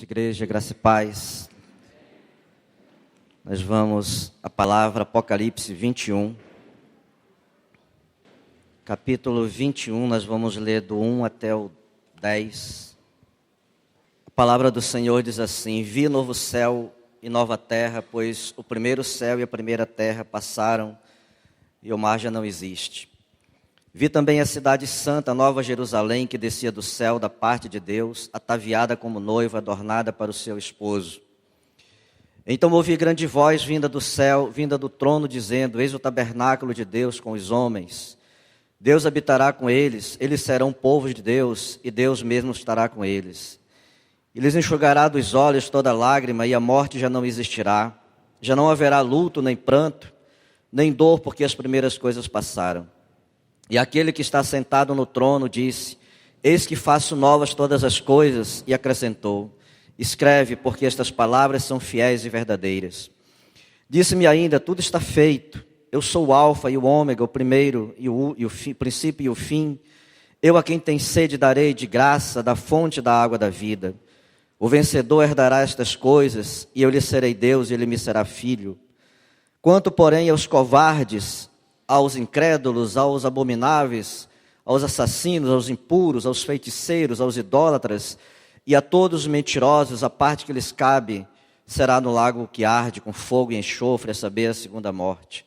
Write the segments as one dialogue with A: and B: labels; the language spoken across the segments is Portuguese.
A: Igreja, graça e paz. Nós vamos à palavra Apocalipse 21. Capítulo 21, nós vamos ler do 1 até o 10. A palavra do Senhor diz assim: Vi novo céu e nova terra, pois o primeiro céu e a primeira terra passaram e o mar já não existe. Vi também a cidade santa, Nova Jerusalém, que descia do céu da parte de Deus, ataviada como noiva, adornada para o seu esposo. Então ouvi grande voz vinda do céu, vinda do trono, dizendo: Eis o tabernáculo de Deus com os homens. Deus habitará com eles, eles serão povo de Deus, e Deus mesmo estará com eles. E lhes enxugará dos olhos toda lágrima, e a morte já não existirá. Já não haverá luto, nem pranto, nem dor, porque as primeiras coisas passaram. E aquele que está sentado no trono disse: Eis que faço novas todas as coisas, e acrescentou: Escreve, porque estas palavras são fiéis e verdadeiras. Disse-me ainda: Tudo está feito. Eu sou o alfa e o ômega, o primeiro e o princípio e o fim. Eu a quem tem sede darei de graça da fonte da água da vida. O vencedor herdará estas coisas, e eu lhe serei Deus, e ele me será filho. Quanto, porém, aos covardes, aos incrédulos, aos abomináveis, aos assassinos, aos impuros, aos feiticeiros, aos idólatras e a todos os mentirosos, a parte que lhes cabe será no lago que arde com fogo e enxofre, a saber, a segunda morte.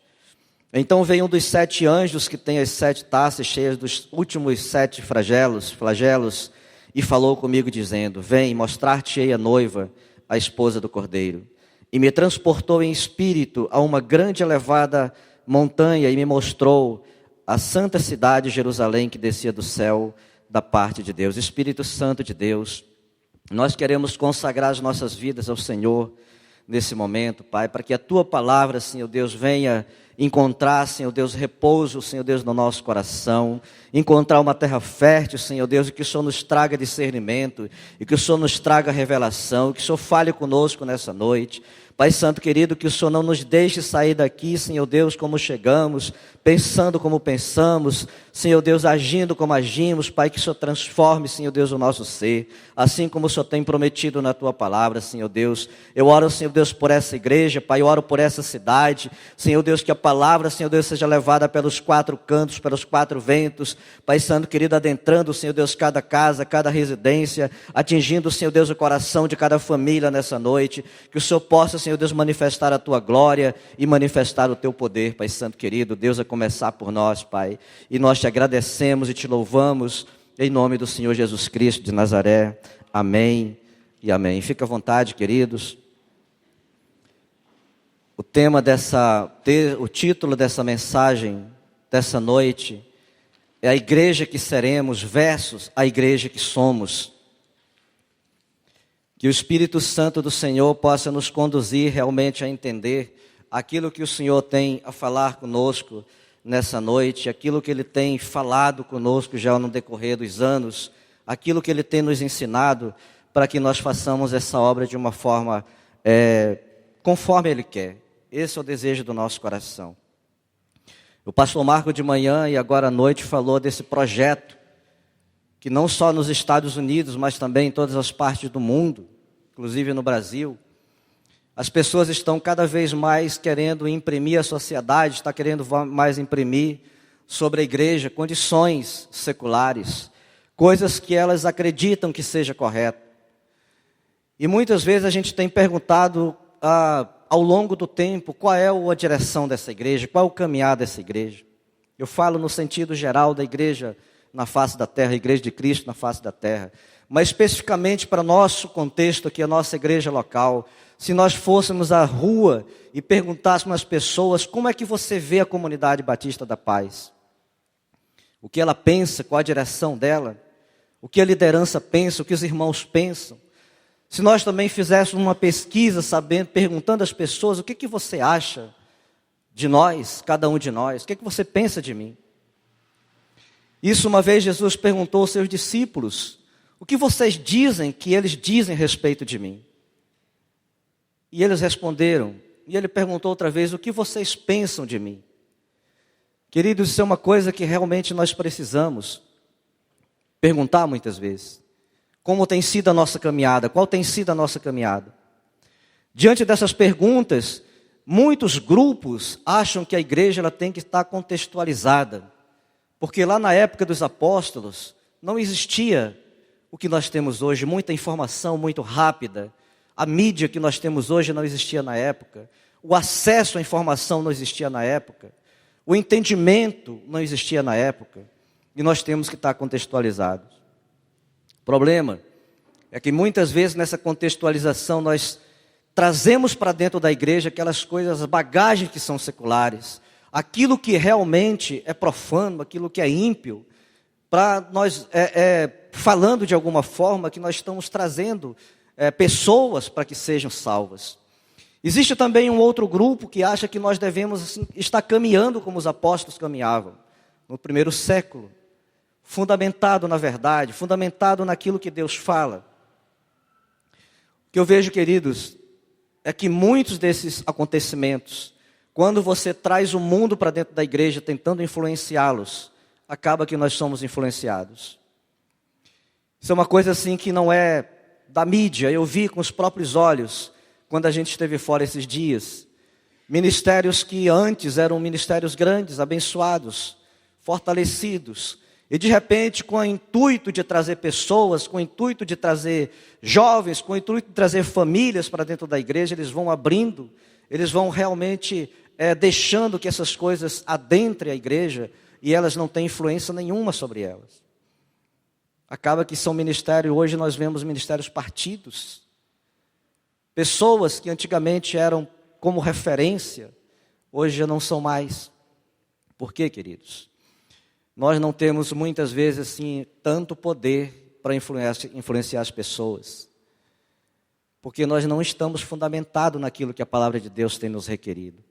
A: Então veio um dos 7 anjos que tem as 7 taças cheias dos últimos 7 flagelos, e falou comigo dizendo: Vem, mostrar-te-ei a noiva, a esposa do Cordeiro. E me transportou em espírito a uma grande e elevada montanha, e me mostrou a santa cidade Jerusalém, que descia do céu da parte de Deus. Espírito Santo de Deus, nós queremos consagrar as nossas vidas ao Senhor nesse momento, Pai, para que a Tua palavra, Senhor Deus, venha encontrar, Senhor Deus, repouso, Senhor Deus, no nosso coração, encontrar uma terra fértil, Senhor Deus, e que o Senhor nos traga discernimento, e que o Senhor nos traga revelação, e que o Senhor fale conosco nessa noite. Pai Santo querido, que o Senhor não nos deixe sair daqui, Senhor Deus, como chegamos, pensando como pensamos, Senhor Deus, agindo como agimos, Pai, que o Senhor transforme, Senhor Deus, o nosso ser, assim como o Senhor tem prometido na Tua palavra, Senhor Deus. Eu oro, Senhor Deus, por essa igreja, Pai, eu oro por essa cidade, Senhor Deus, que a palavra, Senhor Deus, seja levada pelos 4 cantos, pelos 4 ventos, Pai Santo querido, adentrando, Senhor Deus, cada casa, cada residência, atingindo, Senhor Deus, o coração de cada família nessa noite, que o Senhor possa, Senhor Deus, manifestar a Tua glória e manifestar o Teu poder, Pai Santo querido. Deus, a começar por nós, Pai, e nós te agradecemos e te louvamos em nome do Senhor Jesus Cristo de Nazaré. Amém e amém. Fica à vontade, queridos. O título dessa mensagem dessa noite é a igreja que seremos versus a igreja que somos. Que o Espírito Santo do Senhor possa nos conduzir realmente a entender aquilo que o Senhor tem a falar conosco nessa noite, aquilo que Ele tem falado conosco já no decorrer dos anos, aquilo que Ele tem nos ensinado, para que nós façamos essa obra de uma forma conforme Ele quer. Esse é o desejo do nosso coração. O pastor Marco de manhã e agora à noite falou desse projeto, que não só nos Estados Unidos, mas também em todas as partes do mundo, inclusive no Brasil, as pessoas estão cada vez mais querendo imprimir, a sociedade está querendo mais imprimir sobre a igreja condições seculares, coisas que elas acreditam que seja correto. E muitas vezes a gente tem perguntado ao longo do tempo qual é a direção dessa igreja, qual é o caminhar dessa igreja. Eu falo no sentido geral da igreja na face da terra, a igreja de Cristo na face da terra. Mas especificamente para nosso contexto aqui, a nossa igreja local, se nós fôssemos à rua e perguntássemos às pessoas como é que você vê a comunidade Batista da Paz, o que ela pensa, qual a direção dela, o que a liderança pensa, o que os irmãos pensam. Se nós também fizéssemos uma pesquisa, perguntando às pessoas o que você acha de nós, cada um de nós, o que você pensa de mim. Isso uma vez Jesus perguntou aos seus discípulos: o que vocês dizem que eles dizem a respeito de mim? E eles responderam, e ele perguntou outra vez: o que vocês pensam de mim? Queridos, isso é uma coisa que realmente nós precisamos perguntar muitas vezes. Como tem sido a nossa caminhada? Qual tem sido a nossa caminhada? Diante dessas perguntas, muitos grupos acham que a igreja ela tem que estar contextualizada. Porque lá na época dos apóstolos, não existia o que nós temos hoje, muita informação muito rápida. A mídia que nós temos hoje não existia na época. O acesso à informação não existia na época. O entendimento não existia na época. E nós temos que estar contextualizados. O problema é que muitas vezes nessa contextualização nós trazemos para dentro da igreja aquelas coisas, as bagagens que são seculares, aquilo que realmente é profano, aquilo que é ímpio, para nós, falando de alguma forma que nós estamos trazendo pessoas para que sejam salvas. Existe também um outro grupo que acha que nós devemos assim, estar caminhando como os apóstolos caminhavam, no primeiro século, fundamentado na verdade, fundamentado naquilo que Deus fala. O que eu vejo, queridos, é que muitos desses acontecimentos, quando você traz o mundo para dentro da igreja tentando influenciá-los, acaba que nós somos influenciados. Isso é uma coisa assim que não é da mídia. Eu vi com os próprios olhos, quando a gente esteve fora esses dias, ministérios que antes eram ministérios grandes, abençoados, fortalecidos, e de repente, com o intuito de trazer pessoas, com o intuito de trazer jovens, com o intuito de trazer famílias para dentro da igreja, eles vão abrindo, eles vão realmente deixando que essas coisas adentrem a igreja e elas não têm influência nenhuma sobre elas. Acaba que são ministérios, hoje nós vemos ministérios partidos. Pessoas que antigamente eram como referência, hoje já não são mais. Por quê, queridos? Nós não temos muitas vezes assim tanto poder para influenciar as pessoas. Porque nós não estamos fundamentados naquilo que a palavra de Deus tem nos requerido.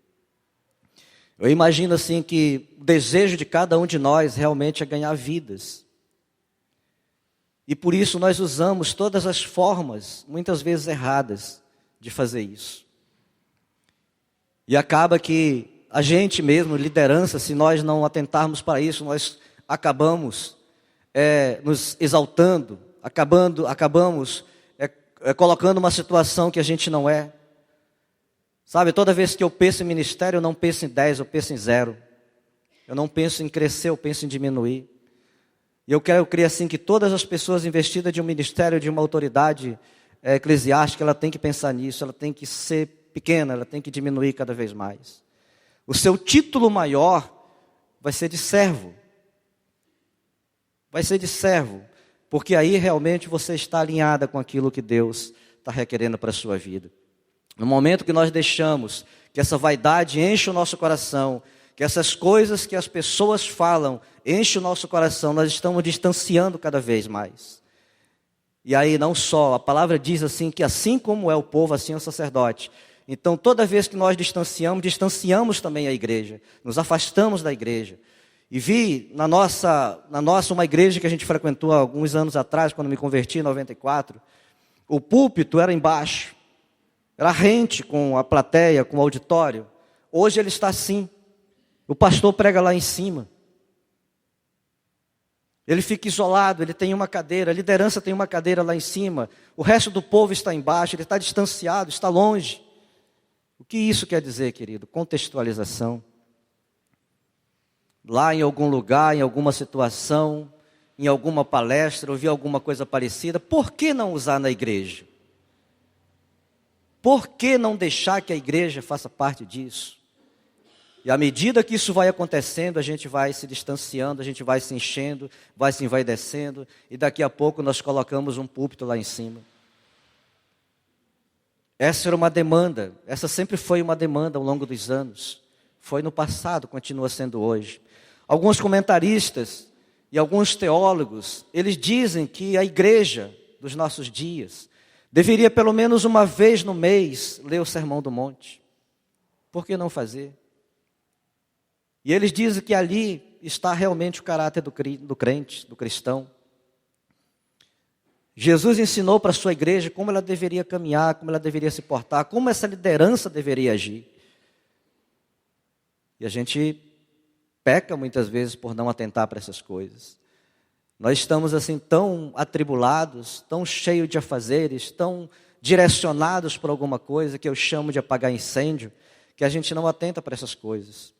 A: Eu imagino assim que o desejo de cada um de nós realmente é ganhar vidas. E por isso nós usamos todas as formas, muitas vezes erradas, de fazer isso. E acaba que a gente mesmo, liderança, se nós não atentarmos para isso, nós acabamos nos exaltando, acabamos colocando uma situação que a gente não é. Sabe, toda vez que eu penso em ministério, eu não penso em 10, eu penso em 0. Eu não penso em crescer, eu penso em diminuir. E eu creio assim que todas as pessoas investidas de um ministério, de uma autoridade eclesiástica, ela tem que pensar nisso, ela tem que ser pequena, ela tem que diminuir cada vez mais. O seu título maior vai ser de servo. Vai ser de servo, porque aí realmente você está alinhada com aquilo que Deus está requerendo para a sua vida. No momento que nós deixamos que essa vaidade enche o nosso coração, que essas coisas que as pessoas falam enche o nosso coração, nós estamos distanciando cada vez mais. E aí não só, a palavra diz assim, que assim como é o povo, assim é o sacerdote. Então toda vez que nós distanciamos também a igreja, nos afastamos da igreja. E vi na nossa uma igreja que a gente frequentou há alguns anos atrás, quando me converti em 94, o púlpito era embaixo, era rente com a plateia, com o auditório. Hoje ele está assim, o pastor prega lá em cima. Ele fica isolado, ele tem uma cadeira, a liderança tem uma cadeira lá em cima, o resto do povo está embaixo, ele está distanciado, está longe. O que isso quer dizer, querido? Contextualização. Lá em algum lugar, em alguma situação, em alguma palestra, ouvir alguma coisa parecida, por que não usar na igreja? Por que não deixar que a igreja faça parte disso? E à medida que isso vai acontecendo, a gente vai se distanciando, a gente vai se enchendo, vai se envaidecendo, e daqui a pouco nós colocamos um púlpito lá em cima. Essa era uma demanda, essa sempre foi uma demanda ao longo dos anos. Foi no passado, continua sendo hoje. Alguns comentaristas e alguns teólogos, eles dizem que a igreja dos nossos dias deveria pelo menos uma vez no mês ler o Sermão do Monte. Por que não fazer? E eles dizem que ali está realmente o caráter do crente, do cristão. Jesus ensinou para a sua igreja como ela deveria caminhar, como ela deveria se portar, como essa liderança deveria agir. E a gente peca muitas vezes por não atentar para essas coisas. Nós estamos assim tão atribulados, tão cheios de afazeres, tão direcionados por alguma coisa que eu chamo de apagar incêndio, que a gente não atenta para essas coisas.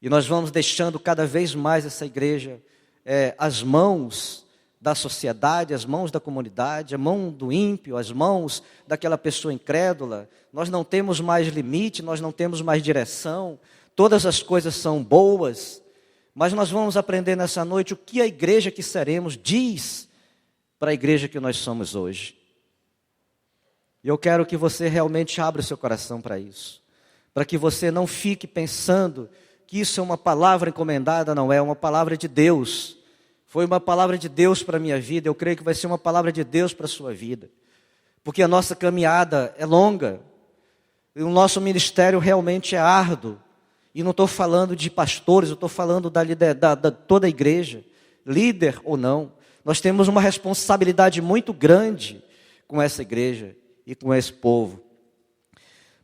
A: E nós vamos deixando cada vez mais essa igreja às mãos da sociedade, às mãos da comunidade, às mãos do ímpio, às mãos daquela pessoa incrédula. Nós não temos mais limite, nós não temos mais direção, todas as coisas são boas, mas nós vamos aprender nessa noite o que a igreja que seremos diz para a igreja que nós somos hoje. E eu quero que você realmente abra o seu coração para isso, para que você não fique pensando que isso é uma palavra encomendada, não é uma palavra de Deus. Foi uma palavra de Deus para a minha vida, eu creio que vai ser uma palavra de Deus para a sua vida. Porque a nossa caminhada é longa, e o nosso ministério realmente é árduo. E não estou falando de pastores, eu estou falando da toda a igreja, líder ou não. Nós temos uma responsabilidade muito grande com essa igreja e com esse povo.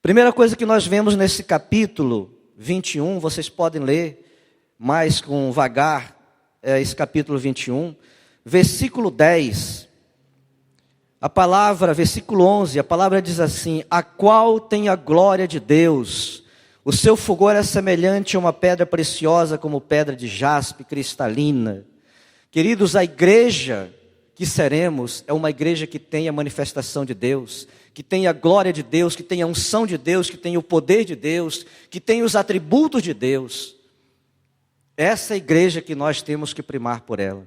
A: Primeira coisa que nós vemos nesse capítulo 21, vocês podem ler mais com vagar, esse capítulo 21, versículo 10, versículo 11, a palavra diz assim: a qual tem a glória de Deus, o seu fulgor é semelhante a uma pedra preciosa como pedra de jaspe cristalina. Queridos, a igreja que seremos é uma igreja que tem a manifestação de Deus, que tem a glória de Deus, que tem a unção de Deus, que tem o poder de Deus, que tem os atributos de Deus. Essa é a igreja que nós temos que primar por ela.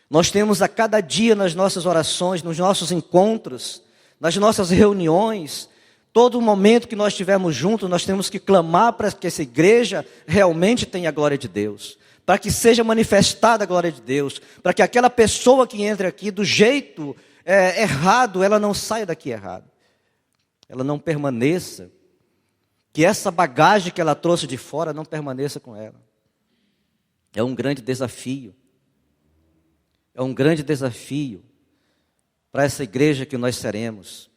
A: Nós temos a cada dia nas nossas orações, nos nossos encontros, nas nossas reuniões, todo momento que nós estivermos juntos, nós temos que clamar para que essa igreja realmente tenha a glória de Deus, para que seja manifestada a glória de Deus, para que aquela pessoa que entra aqui do jeito errado, ela não saia daqui errada, ela não permaneça, que essa bagagem que ela trouxe de fora não permaneça com ela. É um grande desafio. É um grande desafio para essa igreja que nós seremos.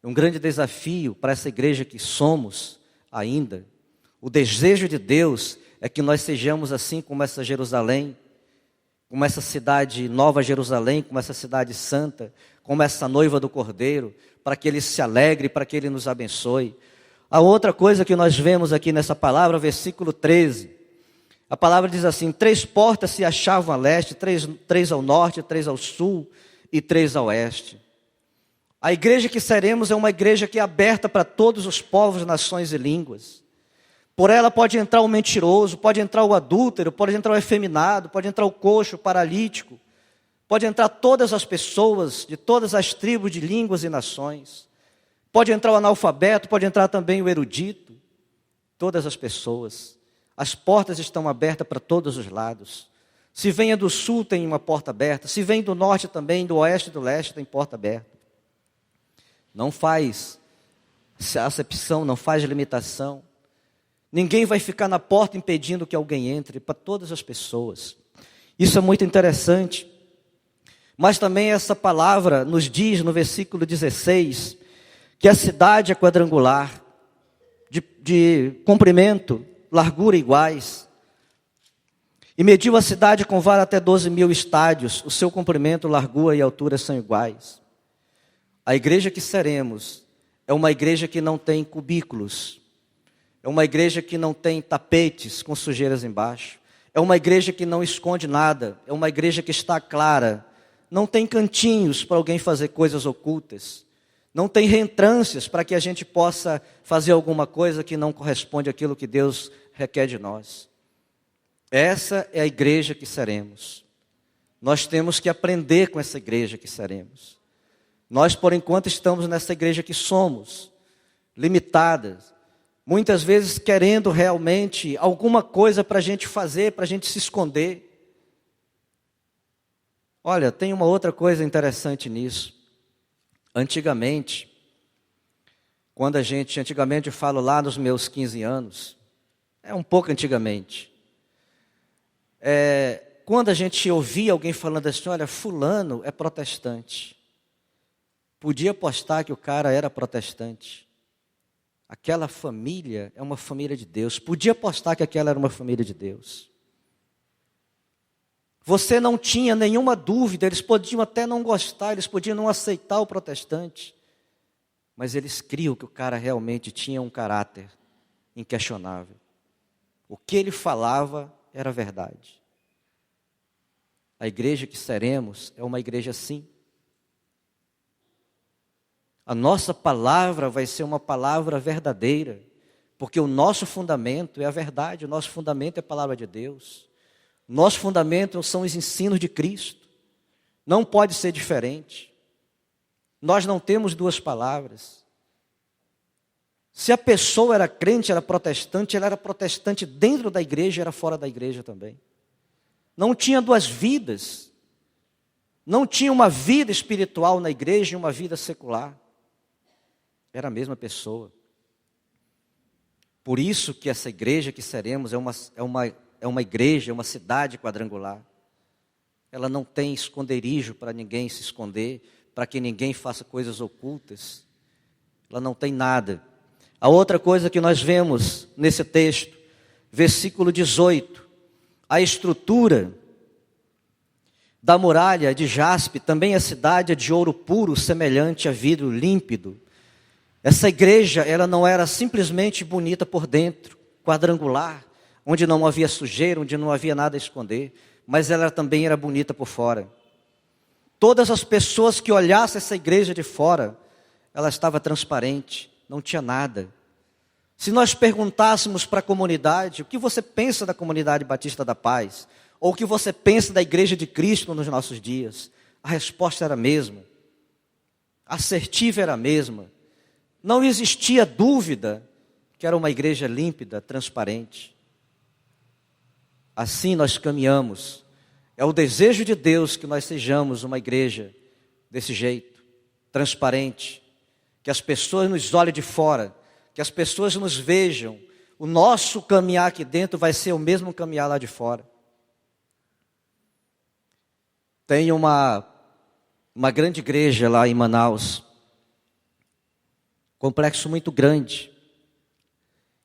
A: É um grande desafio para essa igreja que somos ainda. O desejo de Deus é que nós sejamos assim como essa Jerusalém, como essa cidade Nova Jerusalém, como essa cidade santa, como essa noiva do Cordeiro, para que Ele se alegre, para que Ele nos abençoe. A outra coisa que nós vemos aqui nessa palavra, versículo 13, a palavra diz assim: 3 portas se achavam a leste, 3 ao norte, 3 ao sul e 3 ao oeste. A igreja que seremos é uma igreja que é aberta para todos os povos, nações e línguas. Por ela pode entrar o mentiroso, pode entrar o adúltero, pode entrar o efeminado, pode entrar o coxo, o paralítico, pode entrar todas as pessoas de todas as tribos de línguas e nações. Pode entrar o analfabeto, pode entrar também o erudito, todas as pessoas. As portas estão abertas para todos os lados. Se venha do sul, tem uma porta aberta. Se vem do norte também, do oeste e do leste, tem porta aberta. Não faz acepção, não faz limitação. Ninguém vai ficar na porta impedindo que alguém entre, para todas as pessoas. Isso é muito interessante. Mas também essa palavra nos diz no versículo 16, que a cidade é quadrangular, de comprimento, largura iguais, e mediu a cidade com vara até 12.000 estádios, o seu comprimento, largura e altura são iguais. A igreja que seremos é uma igreja que não tem cubículos, é uma igreja que não tem tapetes com sujeiras embaixo, é uma igreja que não esconde nada, é uma igreja que está clara, não tem cantinhos para alguém fazer coisas ocultas, não tem reentrâncias para que a gente possa fazer alguma coisa que não corresponde àquilo que Deus requer de nós. Essa é a igreja que seremos. Nós temos que aprender com essa igreja que seremos. Nós, por enquanto, estamos nessa igreja que somos, limitadas, muitas vezes querendo realmente alguma coisa para a gente fazer, para a gente se esconder. Olha, tem uma outra coisa interessante nisso. Antigamente eu falo lá nos meus 15 anos, é um pouco antigamente, quando a gente ouvia alguém falando assim: olha, fulano é protestante, podia apostar que o cara era protestante, aquela família é uma família de Deus, podia apostar que aquela era uma família de Deus. Você não tinha nenhuma dúvida, eles podiam até não gostar, eles podiam não aceitar o protestante, mas eles criam que o cara realmente tinha um caráter inquestionável. O que ele falava era verdade. A igreja que seremos é uma igreja assim. A nossa palavra vai ser uma palavra verdadeira, porque o nosso fundamento é a verdade, o nosso fundamento é a palavra de Deus. O nosso fundamento são os ensinos de Cristo. Não pode ser diferente. Nós não temos duas palavras. Se a pessoa era crente, era protestante, ela era protestante dentro da igreja e era fora da igreja também. Não tinha duas vidas. Não tinha uma vida espiritual na igreja e uma vida secular. Era a mesma pessoa. Por isso que essa igreja que seremos é uma igreja, é uma cidade quadrangular. Ela não tem esconderijo para ninguém se esconder, para que ninguém faça coisas ocultas. Ela não tem nada. A outra coisa que nós vemos nesse texto, versículo 18, a estrutura da muralha de jaspe, também a cidade é de ouro puro, semelhante a vidro límpido. Essa igreja, ela não era simplesmente bonita por dentro, quadrangular, onde não havia sujeira, onde não havia nada a esconder, mas ela também era bonita por fora. Todas as pessoas que olhassem essa igreja de fora, ela estava transparente, não tinha nada. Se nós perguntássemos para a comunidade, o que você pensa da comunidade Batista da Paz? Ou o que você pensa da igreja de Cristo nos nossos dias? A resposta era a mesma. Assertiva era a mesma. Não existia dúvida que era uma igreja límpida, transparente. Assim nós caminhamos. É o desejo de Deus que nós sejamos uma igreja desse jeito, transparente. Que as pessoas nos olhem de fora, que as pessoas nos vejam. O nosso caminhar aqui dentro vai ser o mesmo caminhar lá de fora. Tem uma grande igreja lá em Manaus. Complexo muito grande.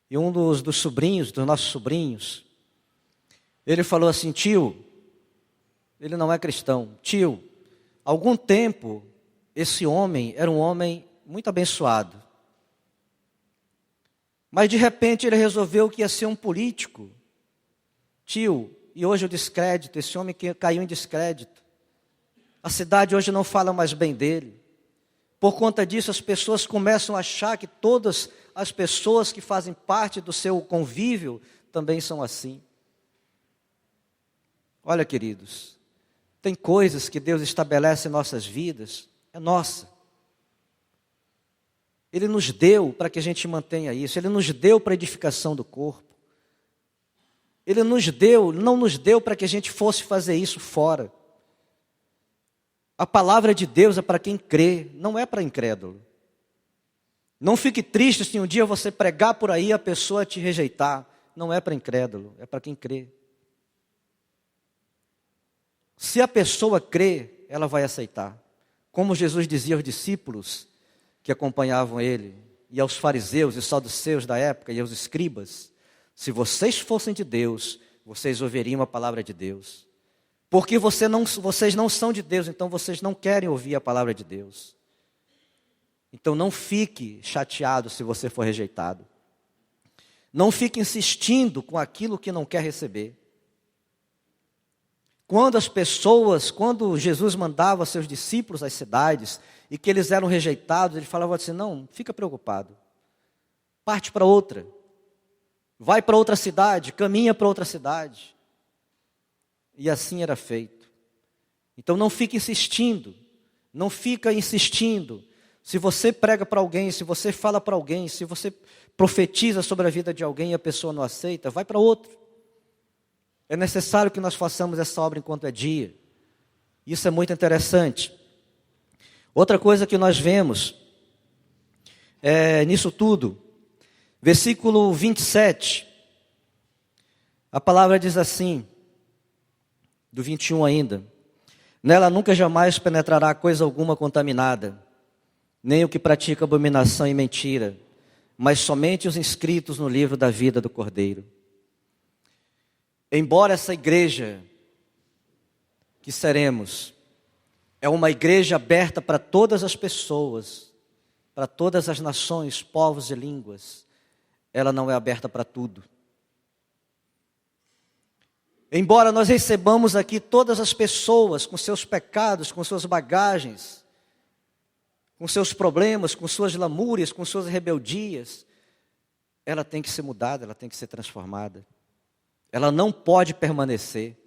A: E um dos nossos sobrinhos, ele falou assim: tio, ele não é cristão. Tio, há algum tempo, esse homem era um homem muito abençoado. Mas de repente ele resolveu que ia ser um político. Tio, e hoje o descrédito, esse homem que caiu em descrédito. A cidade hoje não fala mais bem dele. Por conta disso, as pessoas começam a achar que todas as pessoas que fazem parte do seu convívio também são assim. Olha, queridos, tem coisas que Deus estabelece em nossas vidas, é nossa. Ele nos deu para que a gente mantenha isso, Ele nos deu para a edificação do corpo. Ele não nos deu para que a gente fosse fazer isso fora. A palavra de Deus é para quem crê, não é para incrédulo. Não fique triste se um dia você pregar por aí e a pessoa te rejeitar. Não é para incrédulo, é para quem crê. Se a pessoa crê, ela vai aceitar. Como Jesus dizia aos discípulos que acompanhavam ele, e aos fariseus e saduceus da época, e aos escribas: se vocês fossem de Deus, vocês ouviriam a palavra de Deus. Porque vocês não são de Deus, então vocês não querem ouvir a palavra de Deus. Então não fique chateado se você for rejeitado. Não fique insistindo com aquilo que não quer receber. Quando Jesus mandava seus discípulos às cidades e que eles eram rejeitados, ele falava assim: não, fica preocupado. Parte para outra. Vai para outra cidade, caminha para outra cidade. E assim era feito. Então não fique insistindo. Não fica insistindo. Se você prega para alguém, se você fala para alguém, se você profetiza sobre a vida de alguém e a pessoa não aceita, vai para outro. É necessário que nós façamos essa obra enquanto é dia. Isso é muito interessante. Outra coisa que nós vemos nisso tudo, versículo 27, a palavra diz assim, do 21 ainda: nela nunca jamais penetrará coisa alguma contaminada, nem o que pratica abominação e mentira, mas somente os inscritos no livro da vida do Cordeiro. Embora essa igreja que seremos é uma igreja aberta para todas as pessoas, para todas as nações, povos e línguas. Ela não é aberta para tudo. Embora nós recebamos aqui todas as pessoas com seus pecados, com suas bagagens, com seus problemas, com suas lamúrias, com suas rebeldias, ela tem que ser mudada, ela tem que ser transformada. Ela não pode permanecer.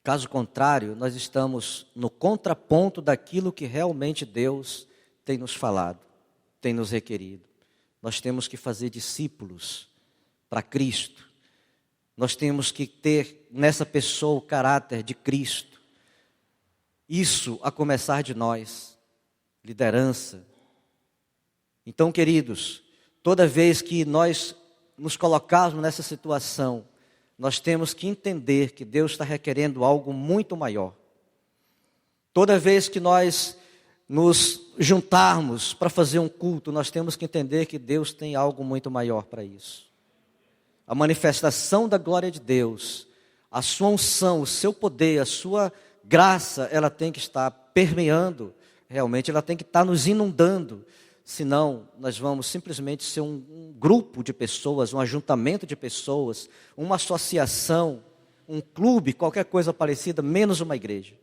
A: Caso contrário, nós estamos no contraponto daquilo que realmente Deus tem nos falado, tem nos requerido. Nós temos que fazer discípulos para Cristo. Nós temos que ter nessa pessoa o caráter de Cristo. Isso a começar de nós, liderança. Então, queridos, toda vez que nós nos colocarmos nessa situação, nós temos que entender que Deus está requerendo algo muito maior. Toda vez que nós nos juntarmos para fazer um culto, nós temos que entender que Deus tem algo muito maior para isso. A manifestação da glória de Deus, a sua unção, o seu poder, a sua graça, ela tem que estar permeando, realmente, ela tem que estar nos inundando. Senão, nós vamos simplesmente ser um grupo de pessoas, um ajuntamento de pessoas, uma associação, um clube, qualquer coisa parecida, menos uma igreja.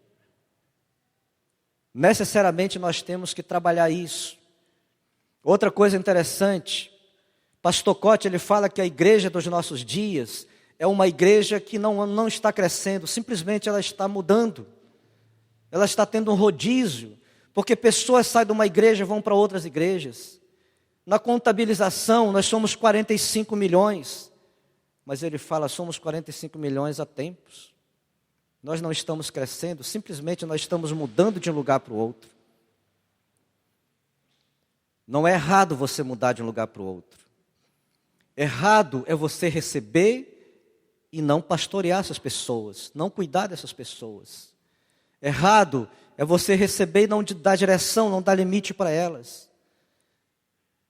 A: Necessariamente nós temos que trabalhar isso. Outra coisa interessante, Pastor Cote, ele fala que a igreja dos nossos dias é uma igreja que não está crescendo, simplesmente ela está mudando. Ela está tendo um rodízio. Porque pessoas saem de uma igreja e vão para outras igrejas. Na contabilização, nós somos 45 milhões. Mas ele fala, somos 45 milhões há tempos. Nós não estamos crescendo, simplesmente nós estamos mudando de um lugar para o outro. Não é errado você mudar de um lugar para o outro. Errado é você receber e não pastorear essas pessoas, não cuidar dessas pessoas. Errado é você receber e não dar direção, não dar limite para elas.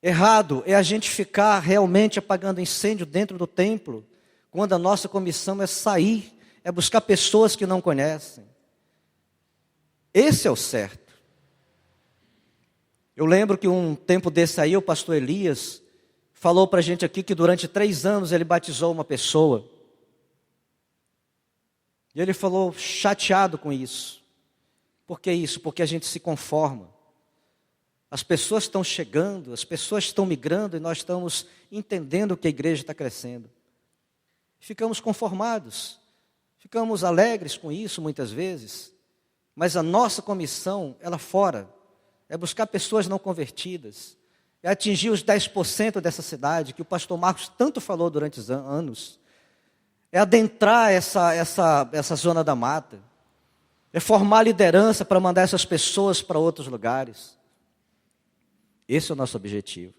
A: Errado é a gente ficar realmente apagando incêndio dentro do templo, quando a nossa comissão é sair, é buscar pessoas que não conhecem. Esse é o certo. Eu lembro que um tempo desse aí, o pastor Elias falou para a gente aqui que durante 3 anos ele batizou uma pessoa. E ele falou chateado com isso. Por que isso? Porque a gente se conforma. As pessoas estão chegando, as pessoas estão migrando e nós estamos entendendo que a igreja está crescendo. Ficamos conformados, ficamos alegres com isso muitas vezes, mas a nossa comissão, ela fora, é buscar pessoas não convertidas, é atingir os 10% dessa cidade, que o pastor Marcos tanto falou durante os anos, é adentrar essa zona da mata, é formar liderança para mandar essas pessoas para outros lugares. Esse é o nosso objetivo.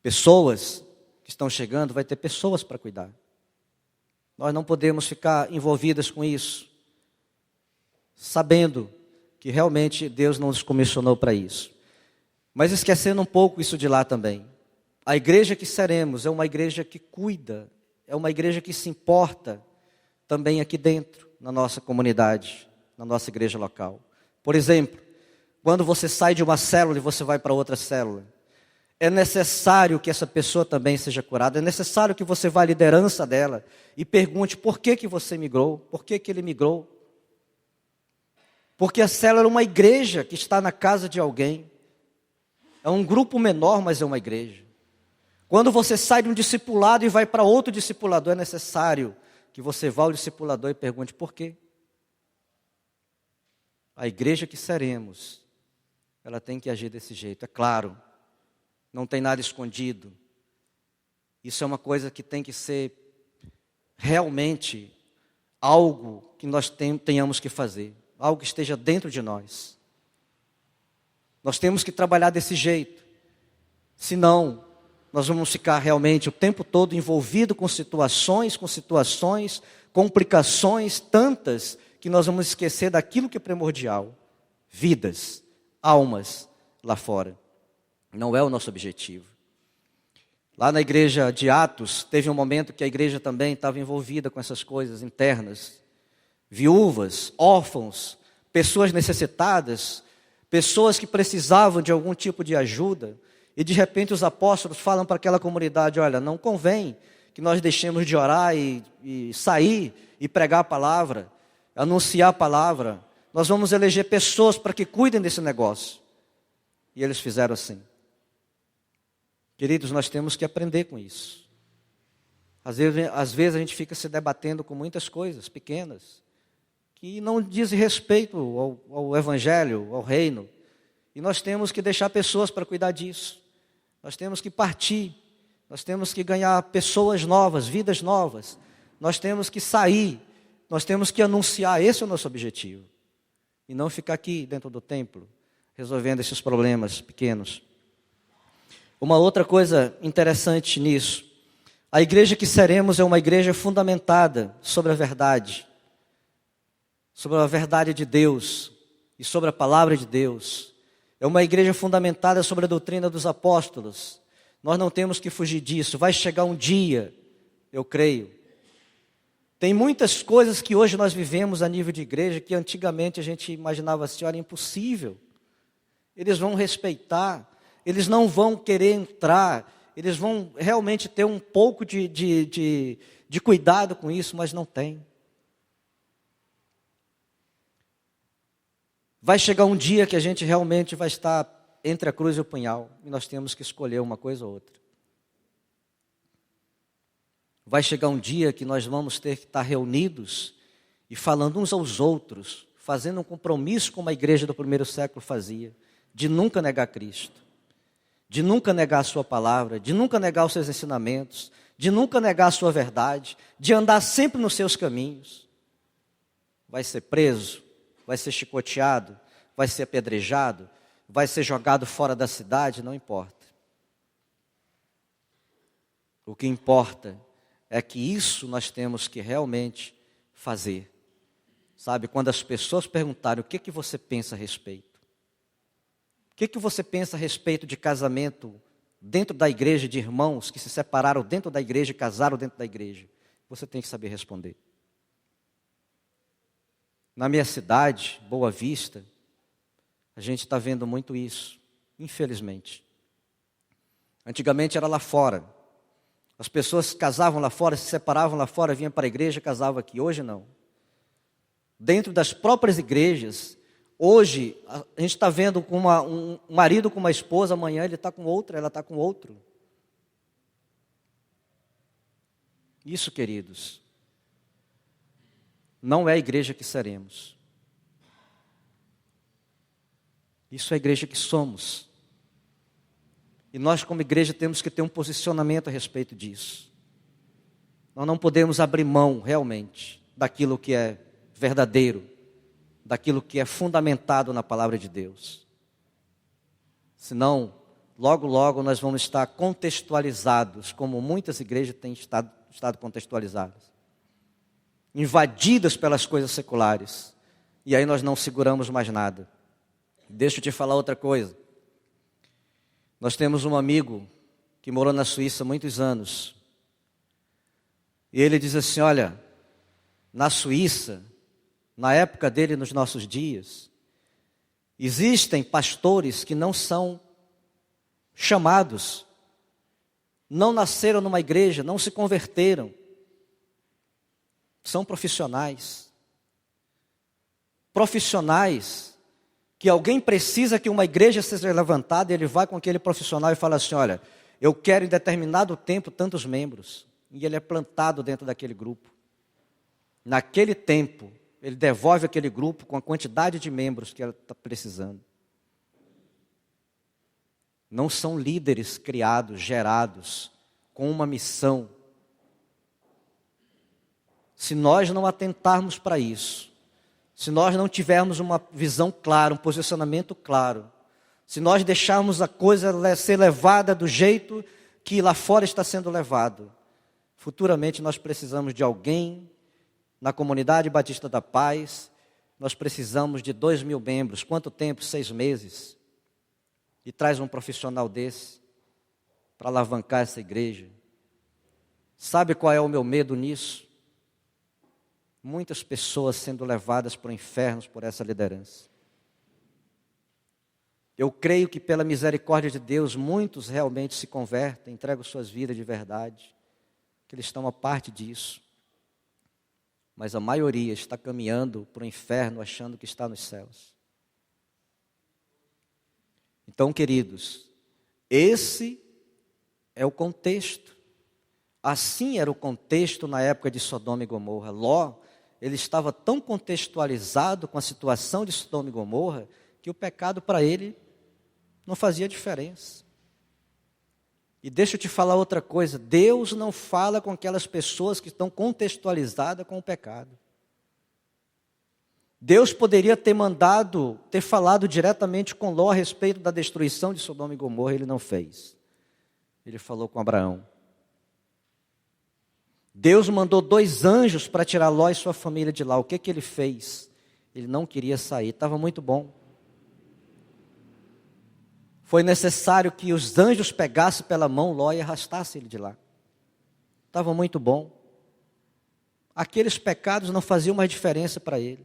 A: Pessoas que estão chegando, vai ter pessoas para cuidar. Nós não podemos ficar envolvidas com isso, sabendo que realmente Deus não nos comissionou para isso. Mas esquecendo um pouco isso de lá também. A igreja que seremos é uma igreja que cuida, é uma igreja que se importa também aqui dentro, na nossa comunidade, na nossa igreja local. Por exemplo, quando você sai de uma célula e você vai para outra célula, é necessário que essa pessoa também seja curada, é necessário que você vá à liderança dela e pergunte por que você migrou, por que ele migrou. Porque a célula é uma igreja que está na casa de alguém, é um grupo menor, mas é uma igreja. Quando você sai de um discipulado e vai para outro discipulador, é necessário que você vá ao discipulador e pergunte por quê. A igreja que seremos, ela tem que agir desse jeito, é claro. Não tem nada escondido. Isso é uma coisa que tem que ser realmente algo que nós tenhamos que fazer. Algo que esteja dentro de nós. Nós temos que trabalhar desse jeito. Senão, nós vamos ficar realmente o tempo todo envolvido com situações, complicações tantas, que nós vamos esquecer daquilo que é primordial. Vidas, almas lá fora. Não é o nosso objetivo. Lá na igreja de Atos, teve um momento que a igreja também estava envolvida com essas coisas internas. viúvas, órfãos, pessoas necessitadas, pessoas que precisavam de algum tipo de ajuda. E de repente os apóstolos falam para aquela comunidade: olha, não convém que nós deixemos de orar e sair e pregar a palavra, anunciar a palavra. Nós vamos eleger pessoas para que cuidem desse negócio. E eles fizeram assim. Queridos, nós temos que aprender com isso. Às vezes a gente fica se debatendo com muitas coisas pequenas, que não dizem respeito ao Evangelho, ao reino. E nós temos que deixar pessoas para cuidar disso. Nós temos que partir. Nós temos que ganhar pessoas novas, vidas novas. Nós temos que sair. Nós temos que anunciar. Esse é o nosso objetivo. E não ficar aqui dentro do templo, resolvendo esses problemas pequenos. Uma outra coisa interessante nisso: a igreja que seremos é uma igreja fundamentada sobre a verdade de Deus e sobre a palavra de Deus. É uma igreja fundamentada sobre a doutrina dos apóstolos. Nós não temos que fugir disso. Vai chegar um dia, eu creio. Tem muitas coisas que hoje nós vivemos a nível de igreja que antigamente a gente imaginava assim: olha, impossível. Eles vão respeitar, eles não vão querer entrar, eles vão realmente ter um pouco de cuidado com isso, mas não tem. Vai chegar um dia que a gente realmente vai estar entre a cruz e o punhal, e nós temos que escolher uma coisa ou outra. Vai chegar um dia que nós vamos ter que estar reunidos e falando uns aos outros, fazendo um compromisso como a igreja do primeiro século fazia, de nunca negar Cristo, de nunca negar a sua palavra, de nunca negar os seus ensinamentos, de nunca negar a sua verdade, de andar sempre nos seus caminhos. Vai ser preso, vai ser chicoteado, vai ser apedrejado, vai ser jogado fora da cidade, não importa. O que importa é que isso nós temos que realmente fazer. Sabe, quando as pessoas perguntarem o que você pensa a respeito? O que você pensa a respeito de casamento dentro da igreja, de irmãos que se separaram dentro da igreja e casaram dentro da igreja? Você tem que saber responder. Na minha cidade, Boa Vista, a gente está vendo muito isso, infelizmente. Antigamente era lá fora. As pessoas casavam lá fora, se separavam lá fora, vinham para a igreja, casavam aqui. Hoje não. Dentro das próprias igrejas, hoje a gente está vendo com um marido com uma esposa, amanhã ele está com outra, ela está com outro. Isso, queridos, não é a igreja que seremos. Isso é a igreja que somos. E nós, como igreja, temos que ter um posicionamento a respeito disso. Nós não podemos abrir mão, realmente, daquilo que é verdadeiro, daquilo que é fundamentado na palavra de Deus. Senão, logo, logo, nós vamos estar contextualizados, como muitas igrejas têm estado contextualizadas. Invadidas pelas coisas seculares. E aí nós não seguramos mais nada. Deixa eu te falar outra coisa. Nós temos um amigo que morou na Suíça há muitos anos. E ele diz assim: olha, na Suíça, na época dele, nos nossos dias, existem pastores que não são chamados, não nasceram numa igreja, não se converteram. São profissionais. Profissionais que alguém precisa que uma igreja seja levantada, ele vai com aquele profissional e fala assim: olha, eu quero em determinado tempo tantos membros. E ele é plantado dentro daquele grupo. Naquele tempo, ele devolve aquele grupo com a quantidade de membros que ela está precisando. Não são líderes criados, gerados, com uma missão. Se nós não atentarmos para isso, se nós não tivermos uma visão clara, um posicionamento claro, se nós deixarmos a coisa ser levada do jeito que lá fora está sendo levado, futuramente nós precisamos de alguém na Comunidade Batista da Paz. Nós precisamos de 2.000 membros. Quanto tempo? 6 meses. E traz um profissional desse para alavancar essa igreja. Sabe qual é o meu medo nisso? muitas pessoas sendo levadas para o inferno por essa liderança. Eu creio que pela misericórdia de Deus, muitos realmente se convertem, entregam suas vidas de verdade, que eles estão a parte disso. Mas a maioria está caminhando para o inferno achando que está nos céus. Então, queridos, esse é o contexto. Assim era o contexto na época de Sodoma e Gomorra. Ló, ele estava tão contextualizado com a situação de Sodoma e Gomorra, que o pecado para ele não fazia diferença. E deixa eu te falar outra coisa, Deus não fala com aquelas pessoas que estão contextualizadas com o pecado. Deus poderia ter falado diretamente com Ló a respeito da destruição de Sodoma e Gomorra, ele não fez. Ele falou com Abraão. Deus mandou 2 anjos para tirar Ló e sua família de lá. O que ele fez? Ele não queria sair, estava muito bom. Foi necessário que os anjos pegassem pela mão Ló e arrastassem ele de lá. Estava muito bom. Aqueles pecados não faziam mais diferença para ele.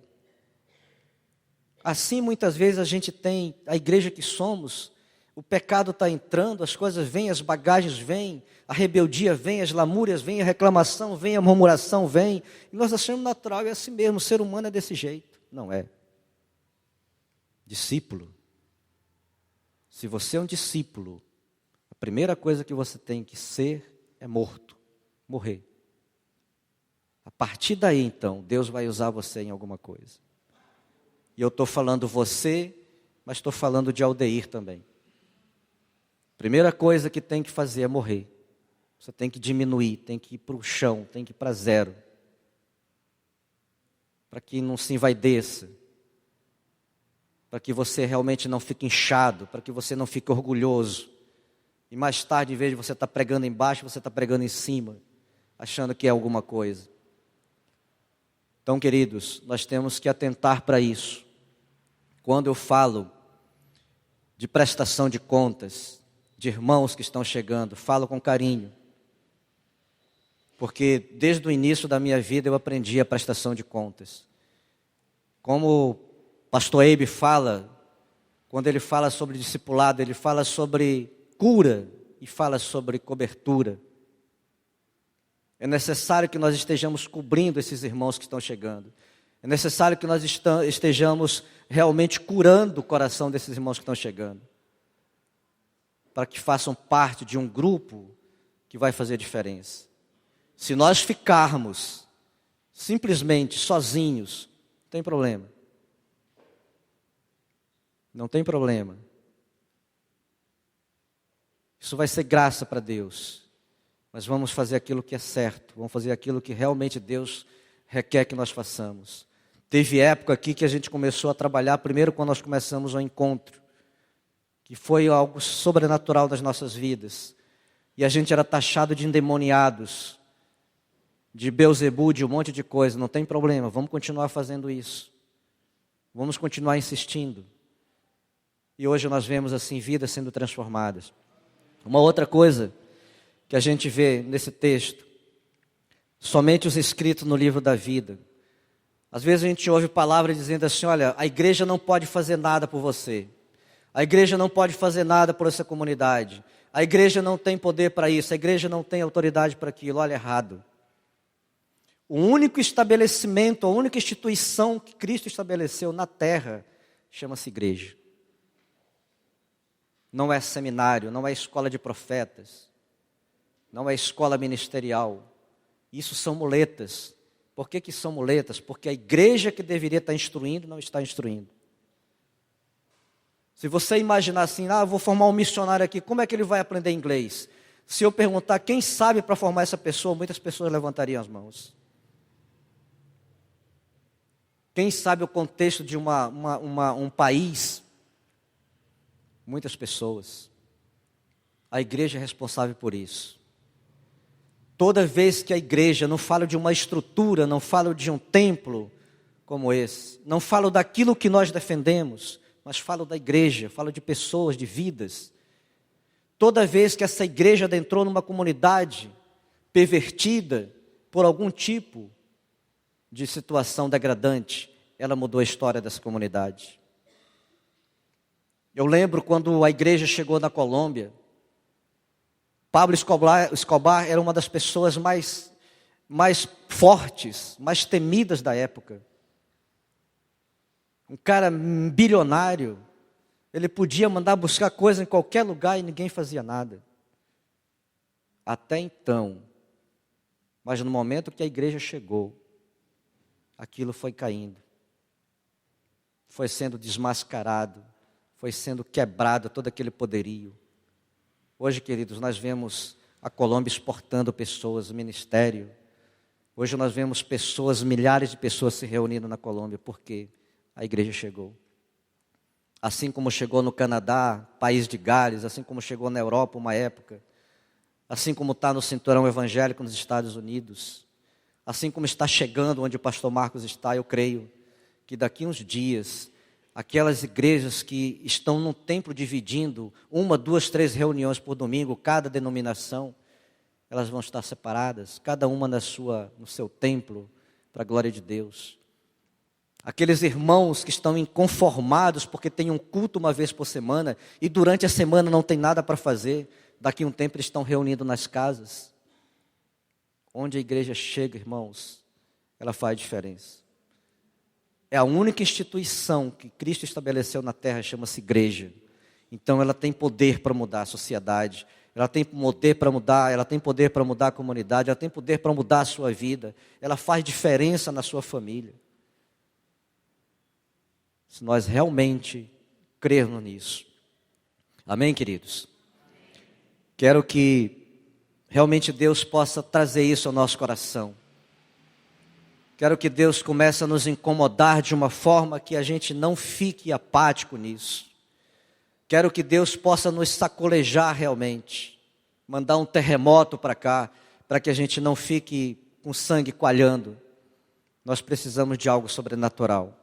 A: Assim, muitas vezes a gente tem, a igreja que somos, o pecado está entrando, as coisas vêm, as bagagens vêm, a rebeldia vem, as lamúrias vêm, a reclamação vem, a murmuração vem, e nós achamos natural, é assim mesmo, o ser humano é desse jeito. Não é. Discípulo. Se você é um discípulo, a primeira coisa que você tem que ser é morrer. A partir daí, então, Deus vai usar você em alguma coisa. E eu estou falando você, mas estou falando de Aldeir também. Primeira coisa que tem que fazer é morrer. Você tem que diminuir, tem que ir para o chão, tem que ir para zero. Para que não se envaideça. Para que você realmente não fique inchado, para que você não fique orgulhoso. E mais tarde, em vez de você estar pregando embaixo, você está pregando em cima, achando que é alguma coisa. Então, queridos, nós temos que atentar para isso. Quando eu falo de prestação de contas, de irmãos que estão chegando, falo com carinho. Porque desde o início da minha vida eu aprendi a prestação de contas. Como o pastor Eibe fala, quando ele fala sobre discipulado, ele fala sobre cura e fala sobre cobertura. É necessário que nós estejamos cobrindo esses irmãos que estão chegando. É necessário que nós estejamos realmente curando o coração desses irmãos que estão chegando. Para que façam parte de um grupo que vai fazer diferença. Se nós ficarmos simplesmente sozinhos, não tem problema. Não tem problema. Isso vai ser graça para Deus. Mas vamos fazer aquilo que é certo. Vamos fazer aquilo que realmente Deus requer que nós façamos. Teve época aqui que a gente começou a trabalhar, primeiro quando nós começamos o encontro, que foi algo sobrenatural das nossas vidas. E a gente era taxado de endemoniados, de Beelzebub, de um monte de coisa. Não tem problema, vamos continuar fazendo isso. Vamos continuar insistindo. E hoje nós vemos assim vidas sendo transformadas. Uma outra coisa que a gente vê nesse texto, somente os escritos no livro da vida. Às vezes a gente ouve palavras dizendo assim, olha, a igreja não pode fazer nada por você. A igreja não pode fazer nada por essa comunidade. A igreja não tem poder para isso, a igreja não tem autoridade para aquilo. Olha, errado. O único estabelecimento, a única instituição que Cristo estabeleceu na terra, chama-se igreja. Não é seminário, não é escola de profetas, não é escola ministerial. Isso são muletas. Por que são muletas? Porque a igreja que deveria estar instruindo, não está instruindo. Se você imaginar assim, eu vou formar um missionário aqui, como é que ele vai aprender inglês? Se eu perguntar quem sabe para formar essa pessoa, muitas pessoas levantariam as mãos. Quem sabe o contexto de um país? Muitas pessoas. A igreja é responsável por isso. Toda vez que a igreja, não falo de uma estrutura, não falo de um templo como esse, não falo daquilo que nós defendemos, mas falo da igreja, falo de pessoas, de vidas. Toda vez que essa igreja adentrou numa comunidade pervertida por algum tipo de situação degradante, ela mudou a história dessa comunidade. Eu lembro quando a igreja chegou na Colômbia, Pablo Escobar era uma das pessoas mais fortes, mais temidas da época. Um cara bilionário, ele podia mandar buscar coisa em qualquer lugar e ninguém fazia nada. Até então, mas no momento que a igreja chegou, aquilo foi caindo, foi sendo desmascarado, foi sendo quebrado todo aquele poderio. Hoje, queridos, nós vemos a Colômbia exportando pessoas, ministério. Hoje nós vemos pessoas, milhares de pessoas se reunindo na Colômbia, porque a igreja chegou. Assim como chegou no Canadá, país de Gales, assim como chegou na Europa uma época, assim como está no cinturão evangélico nos Estados Unidos, assim como está chegando onde o pastor Marcos está, eu creio que daqui uns dias, aquelas igrejas que estão no templo dividindo 1, 2, 3 reuniões por domingo, cada denominação, elas vão estar separadas, cada uma no seu templo, para a glória de Deus. Aqueles irmãos que estão inconformados porque tem um culto uma vez por semana e durante a semana não tem nada para fazer, daqui a um tempo eles estão reunindo nas casas. Onde a igreja chega, irmãos, ela faz diferença. É a única instituição que Cristo estabeleceu na terra, chama-se igreja. Então ela tem poder para mudar a sociedade, ela tem poder para mudar, a comunidade, ela tem poder para mudar a sua vida, ela faz diferença na sua família. Se nós realmente crermos nisso. Amém, queridos? Quero que realmente Deus possa trazer isso ao nosso coração. Quero que Deus comece a nos incomodar de uma forma que a gente não fique apático nisso. Quero que Deus possa nos sacolejar realmente, mandar um terremoto para cá, para que a gente não fique com sangue coalhando. Nós precisamos de algo sobrenatural,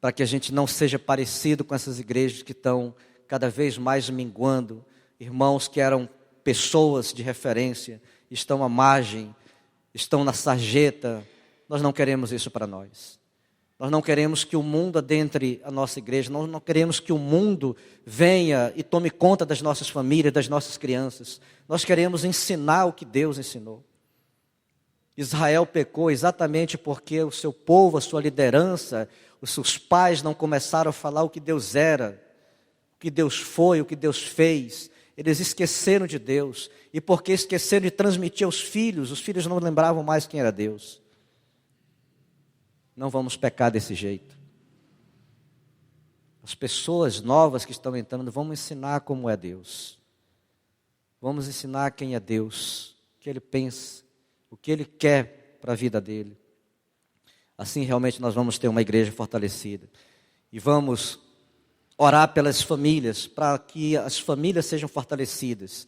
A: para que a gente não seja parecido com essas igrejas que estão cada vez mais minguando. Irmãos que eram pessoas de referência, estão à margem, estão na sarjeta. Nós não queremos isso para nós. Nós não queremos que o mundo adentre a nossa igreja. Nós não queremos que o mundo venha e tome conta das nossas famílias, das nossas crianças. Nós queremos ensinar o que Deus ensinou. Israel pecou exatamente porque o seu povo, a sua liderança, os seus pais não começaram a falar o que Deus era, o que Deus foi, o que Deus fez. Eles esqueceram de Deus. E porque esqueceram de transmitir aos filhos, os filhos não lembravam mais quem era Deus. Não vamos pecar desse jeito. As pessoas novas que estão entrando, vamos ensinar como é Deus. Vamos ensinar quem é Deus, o que Ele pensa, o que Ele quer para a vida dele. Assim realmente nós vamos ter uma igreja fortalecida. E vamos orar pelas famílias, para que as famílias sejam fortalecidas.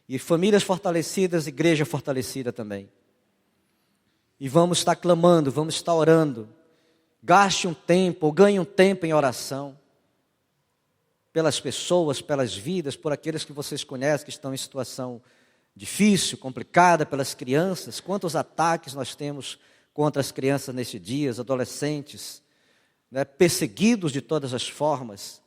A: E famílias fortalecidas, igreja fortalecida também. E vamos estar clamando, vamos estar orando. Gaste um tempo, ou ganhe um tempo em oração. Pelas pessoas, pelas vidas, por aqueles que vocês conhecem, que estão em situação difícil, complicada, pelas crianças. Quantos ataques nós temos contra as crianças nesses dias, adolescentes, né, perseguidos de todas as formas.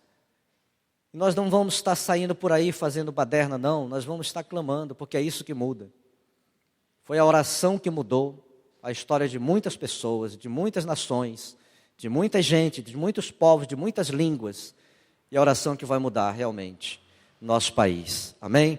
A: E nós não vamos estar saindo por aí fazendo baderna, não. Nós vamos estar clamando, porque é isso que muda. Foi a oração que mudou a história de muitas pessoas, de muitas nações, de muita gente, de muitos povos, de muitas línguas. E a oração que vai mudar realmente nosso país. Amém?